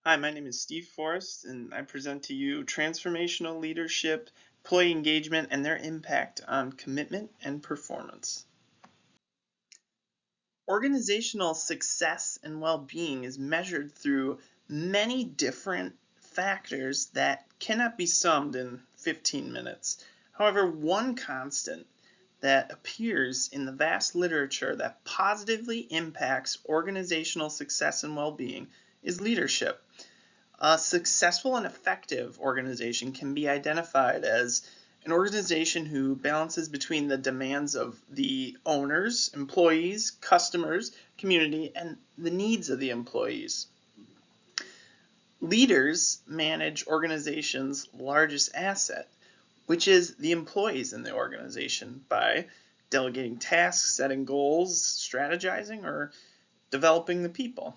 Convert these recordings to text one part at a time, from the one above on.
Hi, my name is Steve Forrest, and I present to you Transformational Leadership, Employee Engagement, and their Impact on Commitment and Performance. Organizational success and well-being is measured through many different factors that cannot be summed in 15 minutes. However, one constant that appears in the vast literature that positively impacts organizational success and well-being is leadership. A successful and effective organization can be identified as an organization who balances between the demands of the owners, employees, customers, community, and the needs of the employees. Leaders manage organizations' largest asset, which is the employees in the organization, by delegating tasks, setting goals, strategizing, or developing the people.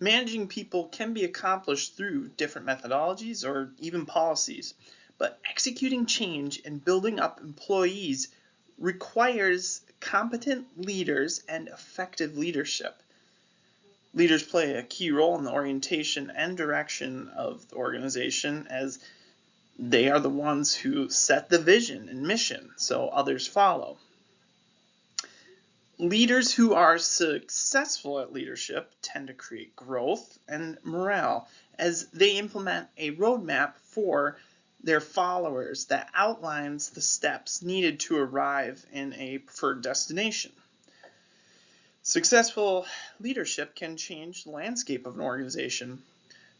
Managing people can be accomplished through different methodologies or even policies, but executing change and building up employees requires competent leaders and effective leadership. Leaders play a key role in the orientation and direction of the organization, as they are the ones who set the vision and mission so others follow. Leaders who are successful at leadership tend to create growth and morale as they implement a roadmap for their followers that outlines the steps needed to arrive in a preferred destination. Successful leadership can change the landscape of an organization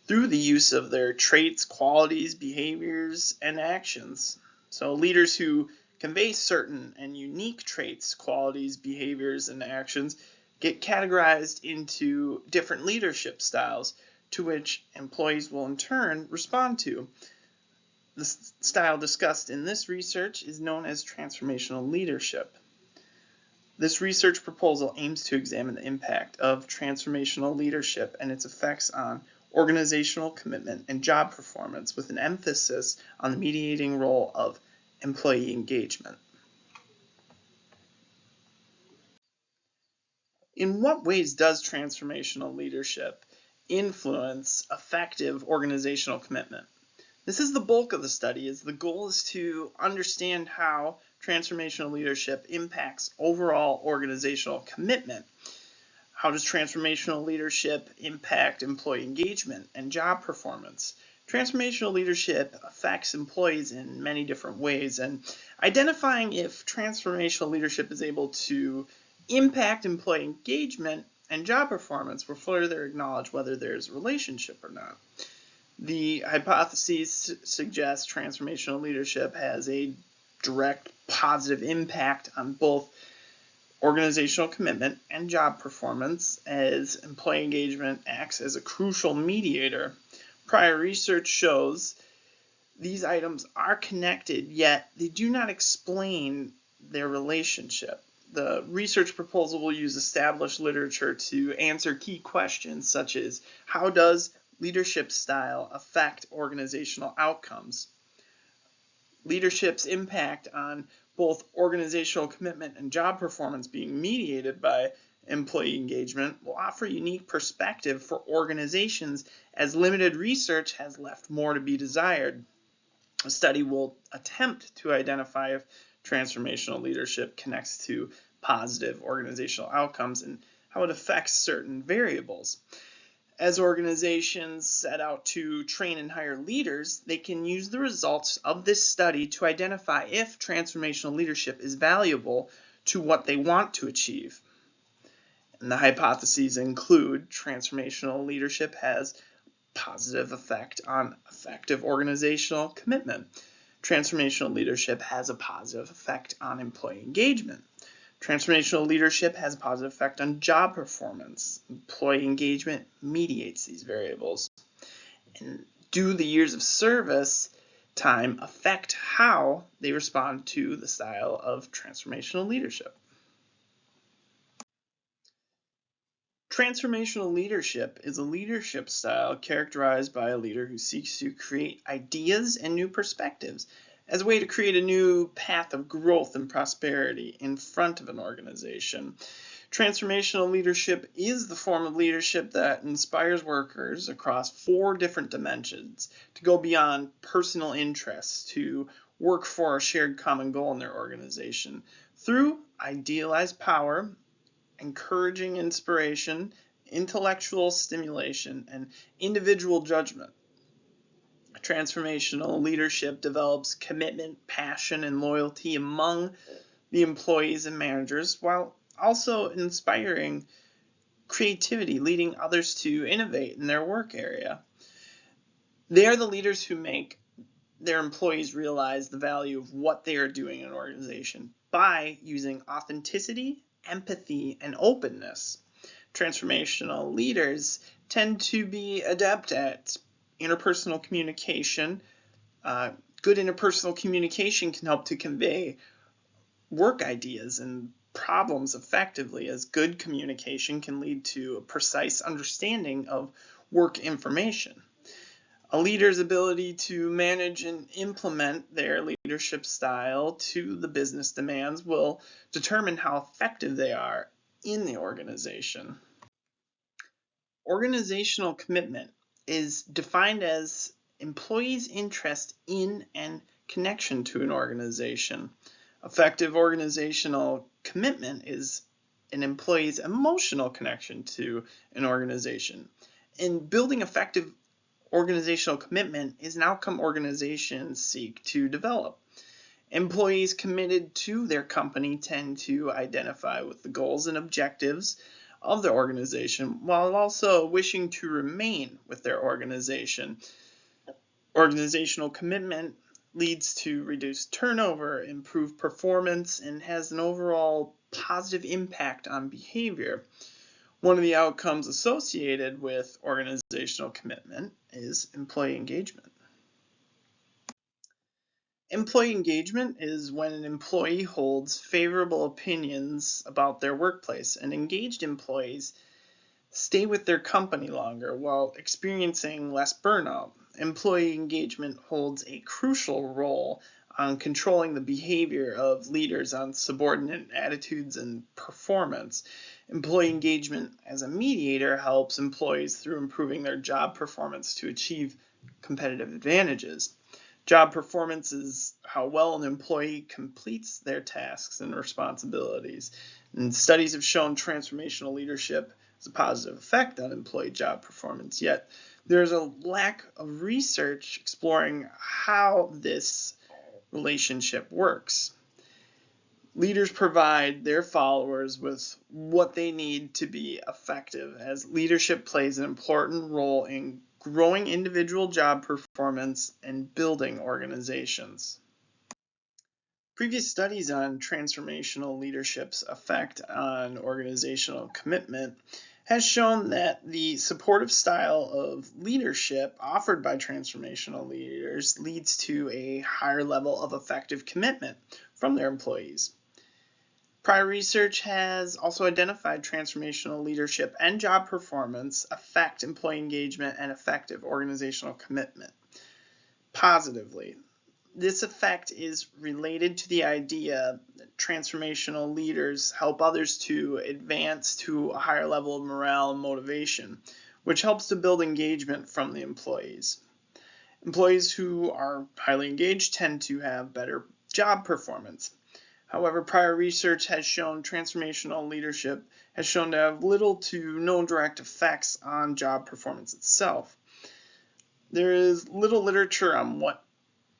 through the use of their traits, qualities, behaviors, and actions. So leaders who convey certain and unique traits, qualities, behaviors, and actions get categorized into different leadership styles to which employees will in turn respond to. The style discussed in this research is known as transformational leadership. This research proposal aims to examine the impact of transformational leadership and its effects on organizational commitment and job performance, with an emphasis on the mediating role of employee engagement. In what ways does transformational leadership influence effective organizational commitment? This is the bulk of the study, as the goal is to understand how transformational leadership impacts overall organizational commitment. How does transformational leadership impact employee engagement and job performance? Transformational leadership affects employees in many different ways, and identifying if transformational leadership is able to impact employee engagement and job performance will further acknowledge whether there's a relationship or not. The hypotheses suggest transformational leadership has a direct positive impact on both organizational commitment and job performance, as employee engagement acts as a crucial mediator. Prior research shows these items are connected, yet they do not explain their relationship. The research proposal will use established literature to answer key questions such as how does leadership style affect organizational outcomes? Leadership's impact on both organizational commitment and job performance being mediated by employee engagement will offer a unique perspective for organizations, as limited research has left more to be desired. A study will attempt to identify if transformational leadership connects to positive organizational outcomes and how it affects certain variables. As organizations set out to train and hire leaders, they can use the results of this study to identify if transformational leadership is valuable to what they want to achieve. And the hypotheses include transformational leadership has positive effect on effective organizational commitment. Transformational leadership has a positive effect on employee engagement. Transformational leadership has a positive effect on job performance. Employee engagement mediates these variables. And do the years of service time affect how they respond to the style of transformational leadership? Transformational leadership is a leadership style characterized by a leader who seeks to create ideas and new perspectives as a way to create a new path of growth and prosperity in front of an organization. Transformational leadership is the form of leadership that inspires workers across 4 different dimensions to go beyond personal interests to work for a shared common goal in their organization through idealized power, encouraging inspiration, intellectual stimulation, and individual judgment. Transformational leadership develops commitment, passion, and loyalty among the employees and managers while also inspiring creativity, leading others to innovate in their work area. They are the leaders who make their employees realize the value of what they are doing in an organization by using authenticity, empathy, and openness. Transformational leaders tend to be adept at interpersonal communication. Good interpersonal communication can help to convey work ideas and problems effectively, as good communication can lead to a precise understanding of work information. A leader's ability to manage and implement their leadership style to the business demands will determine how effective they are in the organization. Organizational commitment is defined as employees' interest in and connection to an organization. Effective organizational commitment is an employee's emotional connection to an organization. And building effective organizational commitment is an outcome organizations seek to develop. Employees committed to their company tend to identify with the goals and objectives of the organization while also wishing to remain with their organization. Organizational commitment leads to reduced turnover, improved performance, and has an overall positive impact on behavior. One of the outcomes associated with organizational commitment is employee engagement. Employee engagement is when an employee holds favorable opinions about their workplace, and engaged employees stay with their company longer while experiencing less burnout. Employee engagement holds a crucial role on controlling the behavior of leaders on subordinate attitudes and performance. Employee engagement as a mediator helps employees through improving their job performance to achieve competitive advantages. Job performance is how well an employee completes their tasks and responsibilities. And studies have shown transformational leadership has a positive effect on employee job performance, yet there's a lack of research exploring how this relationship works. Leaders provide their followers with what they need to be effective, as leadership plays an important role in growing individual job performance and building organizations. Previous studies on transformational leadership's effect on organizational commitment has shown that the supportive style of leadership offered by transformational leaders leads to a higher level of effective commitment from their employees. Prior research has also identified transformational leadership and job performance affect employee engagement and effective organizational commitment positively. This effect is related to the idea that transformational leaders help others to advance to a higher level of morale and motivation, which helps to build engagement from the employees. Employees who are highly engaged tend to have better job performance. However, prior research has shown transformational leadership has shown to have little to no direct effects on job performance itself. There is little literature on what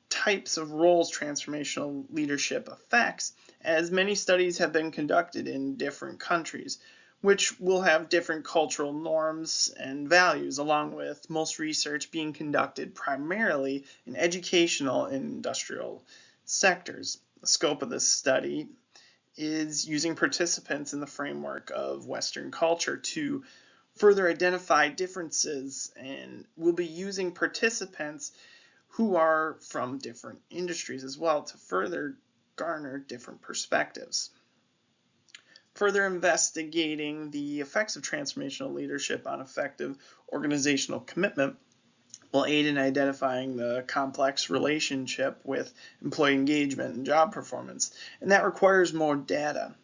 types of roles transformational leadership affects, as many studies have been conducted in different countries, which will have different cultural norms and values, along with most research being conducted primarily in educational and industrial sectors. The scope of this study is using participants in the framework of Western culture to further identify differences, and we'll be using participants who are from different industries as well to further garner different perspectives. Further investigating the effects of transformational leadership on effective organizational commitment will aid in identifying the complex relationship with employee engagement and job performance, and that requires more data.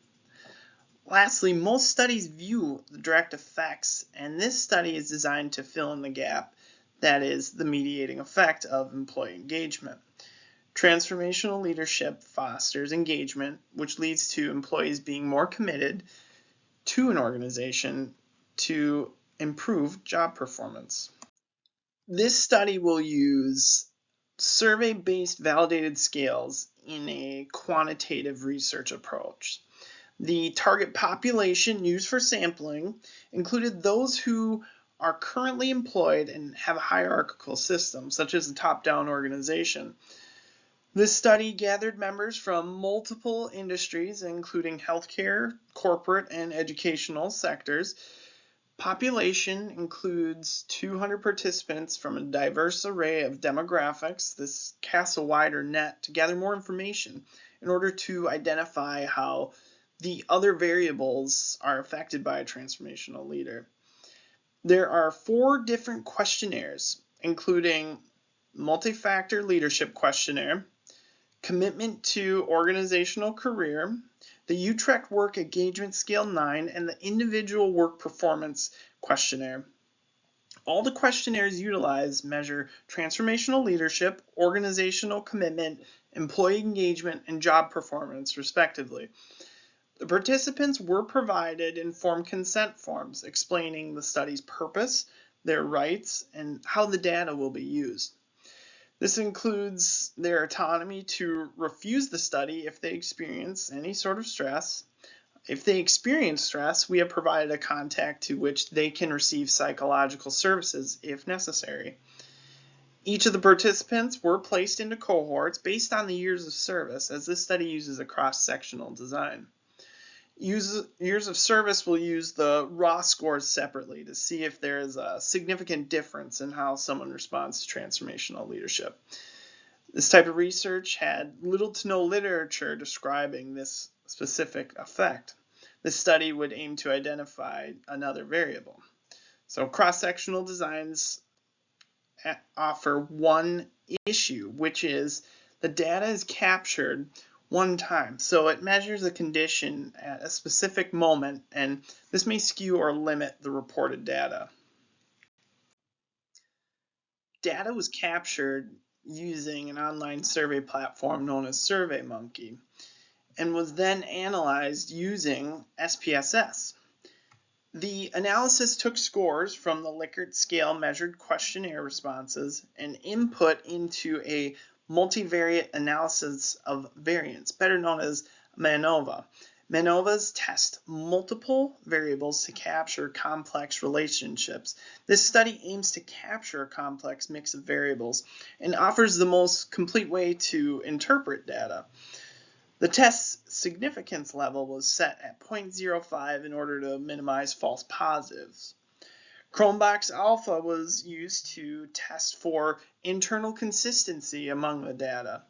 Lastly, most studies view the direct effects, and this study is designed to fill in the gap that is the mediating effect of employee engagement. Transformational leadership fosters engagement, which leads to employees being more committed to an organization to improve job performance. This study will use survey-based validated scales in a quantitative research approach. The target population used for sampling included those who are currently employed and have a hierarchical system, such as a top-down organization. This study gathered members from multiple industries, including healthcare, corporate, and educational sectors. Population includes 200 participants from a diverse array of demographics. This casts a wider net to gather more information in order to identify how the other variables are affected by a transformational leader. There are 4 different questionnaires, including multi-factor leadership questionnaire, commitment to organizational career, the Utrecht Work Engagement Scale 9, and the Individual Work Performance Questionnaire. All the questionnaires utilized measure transformational leadership, organizational commitment, employee engagement, and job performance, respectively. The participants were provided informed consent forms explaining the study's purpose, their rights, and how the data will be used. This includes their autonomy to refuse the study if they experience any sort of stress. If they experience stress, we have provided a contact to which they can receive psychological services if necessary. Each of the participants were placed into cohorts based on the years of service, as this study uses a cross-sectional design. Years of service will use the raw scores separately to see if there is a significant difference in how someone responds to transformational leadership. This type of research had little to no literature describing this specific effect. This study would aim to identify another variable. So cross-sectional designs offer one issue, which is the data is captured one time. So it measures a condition at a specific moment, and this may skew or limit the reported data. Data was captured using an online survey platform known as SurveyMonkey and was then analyzed using SPSS. The analysis took scores from the Likert scale measured questionnaire responses and input into a multivariate analysis of variance, better known as MANOVA. MANOVAs test multiple variables to capture complex relationships. This study aims to capture a complex mix of variables and offers the most complete way to interpret data. The test's significance level was set at 0.05 in order to minimize false positives. Chromebox Alpha was used to test for internal consistency among the data.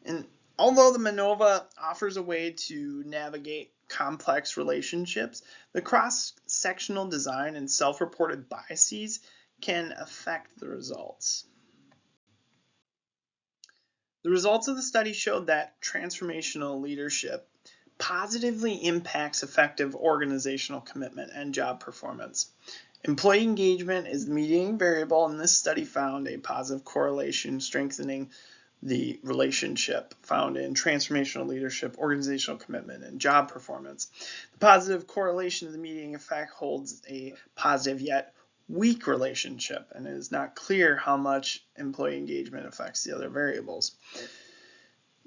And although the MANOVA offers a way to navigate complex relationships, the cross-sectional design and self-reported biases can affect the results. The results of the study showed that transformational leadership positively impacts effective organizational commitment and job performance. Employee engagement is the mediating variable, and this study found a positive correlation strengthening the relationship found in transformational leadership, organizational commitment, and job performance. The positive correlation of the mediating effect holds a positive yet weak relationship, and it is not clear how much employee engagement affects the other variables.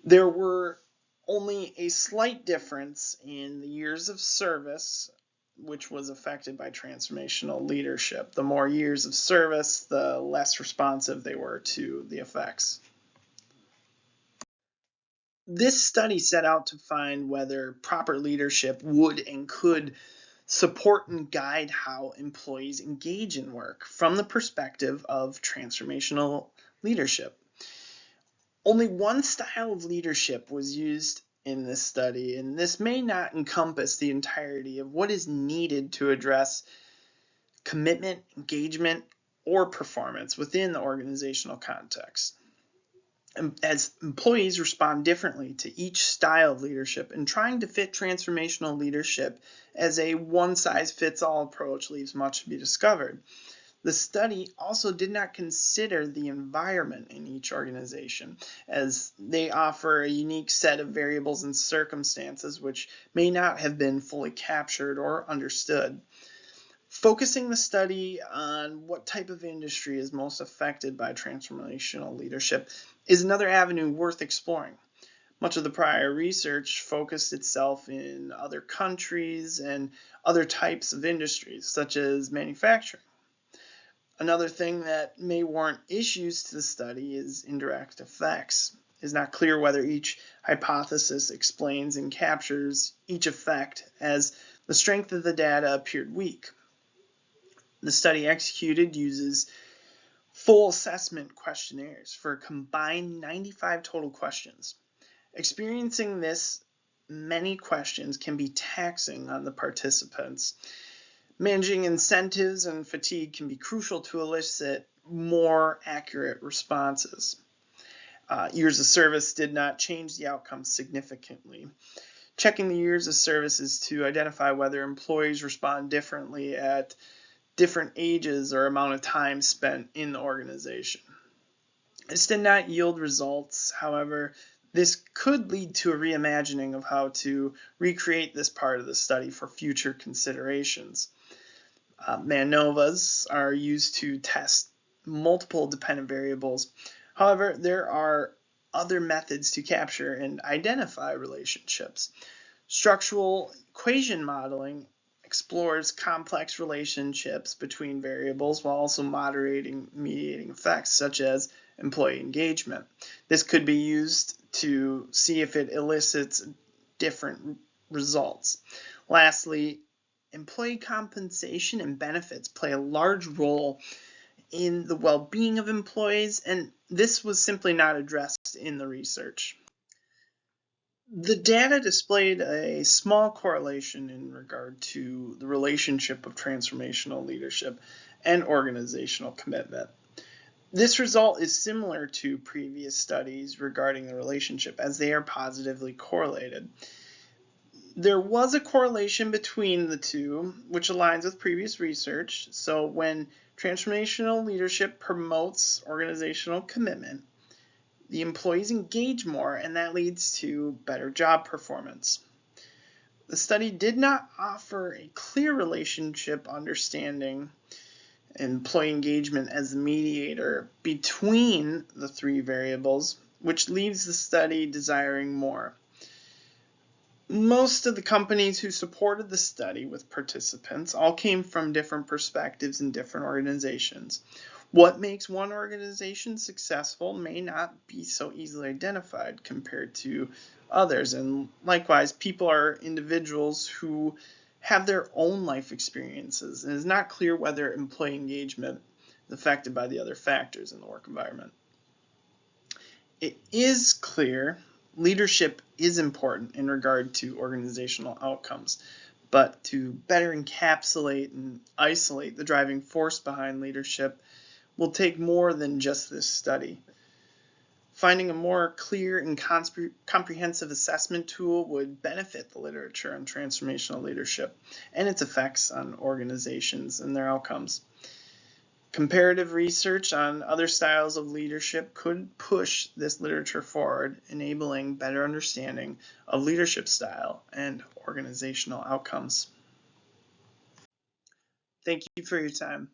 There were only a slight difference in the years of service, which was affected by transformational leadership. The more years of service, the less responsive they were to the effects. This study set out to find whether proper leadership would and could support and guide how employees engage in work from the perspective of transformational leadership. Only one style of leadership was used in this study, and this may not encompass the entirety of what is needed to address commitment, engagement, or performance within the organizational context. as employees respond differently to each style of leadership, and trying to fit transformational leadership as a one-size-fits-all approach leaves much to be discovered. The study also did not consider the environment in each organization, as they offer a unique set of variables and circumstances which may not have been fully captured or understood. Focusing the study on what type of industry is most affected by transformational leadership is another avenue worth exploring. Much of the prior research focused itself in other countries and other types of industries, such as manufacturing. Another thing that may warrant issues to the study is indirect effects. It is not clear whether each hypothesis explains and captures each effect, as the strength of the data appeared weak. The study executed uses full assessment questionnaires for a combined 95 total questions. Experiencing this many questions can be taxing on the participants. Managing incentives and fatigue can be crucial to elicit more accurate responses. Years of service did not change the outcome significantly. Checking the years of service is to identify whether employees respond differently at different ages or amount of time spent in the organization. This did not yield results. However, this could lead to a reimagining of how to recreate this part of the study for future considerations. MANOVAs are used to test multiple dependent variables. However, there are other methods to capture and identify relationships. Structural equation modeling explores complex relationships between variables while also mediating effects such as employee engagement. This could be used to see if it elicits different results. Lastly, employee compensation and benefits play a large role in the well-being of employees, and this was simply not addressed in the research. The data displayed a small correlation in regard to the relationship of transformational leadership and organizational commitment. This result is similar to previous studies regarding the relationship, as they are positively correlated. There was a correlation between the two, which aligns with previous research. So when transformational leadership promotes organizational commitment, the employees engage more, and that leads to better job performance. The study did not offer a clear relationship understanding employee engagement as the mediator between the three variables, which leaves the study desiring more. Most of the companies who supported the study with participants all came from different perspectives in different organizations. What makes one organization successful may not be so easily identified compared to others, and likewise, people are individuals who have their own life experiences, and it is not clear whether employee engagement is affected by the other factors in the work environment. It is clear leadership is important in regard to organizational outcomes, but to better encapsulate and isolate the driving force behind leadership will take more than just this study. Finding a more clear and comprehensive assessment tool would benefit the literature on transformational leadership and its effects on organizations and their outcomes. Comparative research on other styles of leadership could push this literature forward, enabling better understanding of leadership style and organizational outcomes. Thank you for your time.